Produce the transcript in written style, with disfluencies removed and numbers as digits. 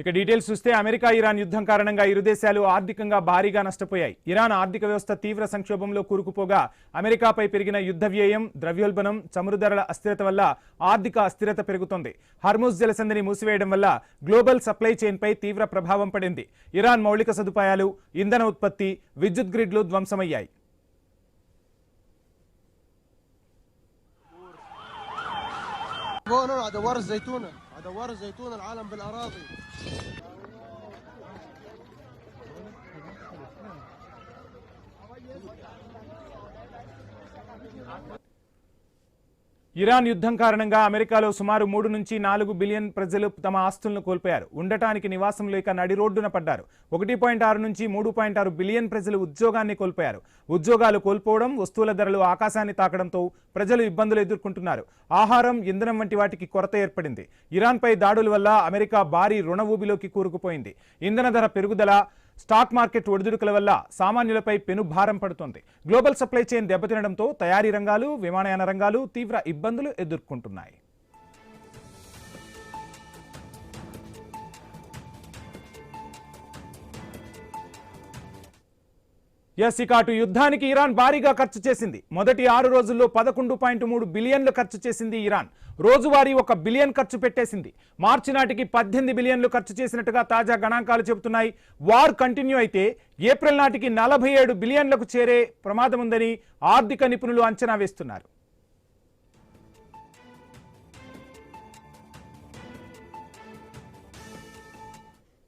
ఇక డీటెయిల్స్ చూస్తే America Iran యుద్ధం కారణంగా ఇరు దేశాలు ఆర్థికంగా భారీగా నష్టపోయాయి. ఇరాన్ ఆర్థిక వ్యవస్థ తీవ్ర సంక్షోభంలో కూరుకుపోగా అమెరికాపై పెరిగిన యుద్ధ వ్యయం, ద్రవ్యోల్బణం, చమురు ధరల అస్థిరత వల్ల ఆర్థిక అస్థిరత పెరుగుతోంది. హర్ముజ్ జలసంధిని మూసివేయడం వల్ల గ్లోబల్ సప్లై చైన్ పై తీవ్ర ప్రభావం పడింది. ఇరాన్ మౌలిక సదుపాయాలు, ఇంధన ఉత్పత్తి, విద్యుత్ గ్రిడ్లు ధ్వంసమయ్యాయి. دوار الزيتون العالم بالأراضي. ఇరాన్ యుద్ధం కారణంగా అమెరికాలో సుమారు 3 నుంచి 4 బిలియన్ ప్రజలు తమ ఆస్తులను కోల్పోయారు. ఉండటానికి నివాసం లేక నడి రోడ్డున పడ్డారు. 1.6 నుంచి 3.6 బిలియన్ ప్రజలు ఉద్యోగాన్ని కోల్పోయారు. ఉద్యోగాలు కోల్పోవడం, వస్తువుల ధరలు ఆకాశాన్ని తాకడంతో ప్రజలు ఇబ్బందులు ఎదుర్కొంటున్నారు. ఆహారం, ఇంధనం వంటి వాటికి కొరత ఏర్పడింది. ఇరాన్పై దాడుల వల్ల అమెరికా భారీ రుణ ఊబిలోకి కూరుకుపోయింది. ఇంధన ధర పెరుగుదల, స్టాక్ మార్కెట్ ఒడిదుడుకుల వల్ల సామాన్యులపై పెనుభారం పడుతోంది. గ్లోబల్ సప్లై చైన్ దెబ్బతినడంతో తయారీ రంగాలు, విమానయాన రంగాలు తీవ్ర ఇబ్బందులు ఎదుర్కొంటున్నాయి. ఇక అటు యుద్ధానికి ఇరాన్ భారీగా ఖర్చు చేసింది. మొదటి 6 రోజుల్లో 11.3 బిలియన్లు ఖర్చు చేసింది ఇరాన్. రోజువారీ 1 బిలియన్ ఖర్చు పెట్టేసింది. మార్చి నాటికి 18 బిలియన్లు ఖర్చు చేసినట్టుగా తాజా గణాంకాలు చెబుతున్నాయి. వార్ కంటిన్యూ అయితే ఏప్రిల్ నాటికి 47 బిలియన్లకు చేరే ప్రమాదం ఉందని ఆర్థిక నిపుణులు అంచనా వేస్తున్నారు.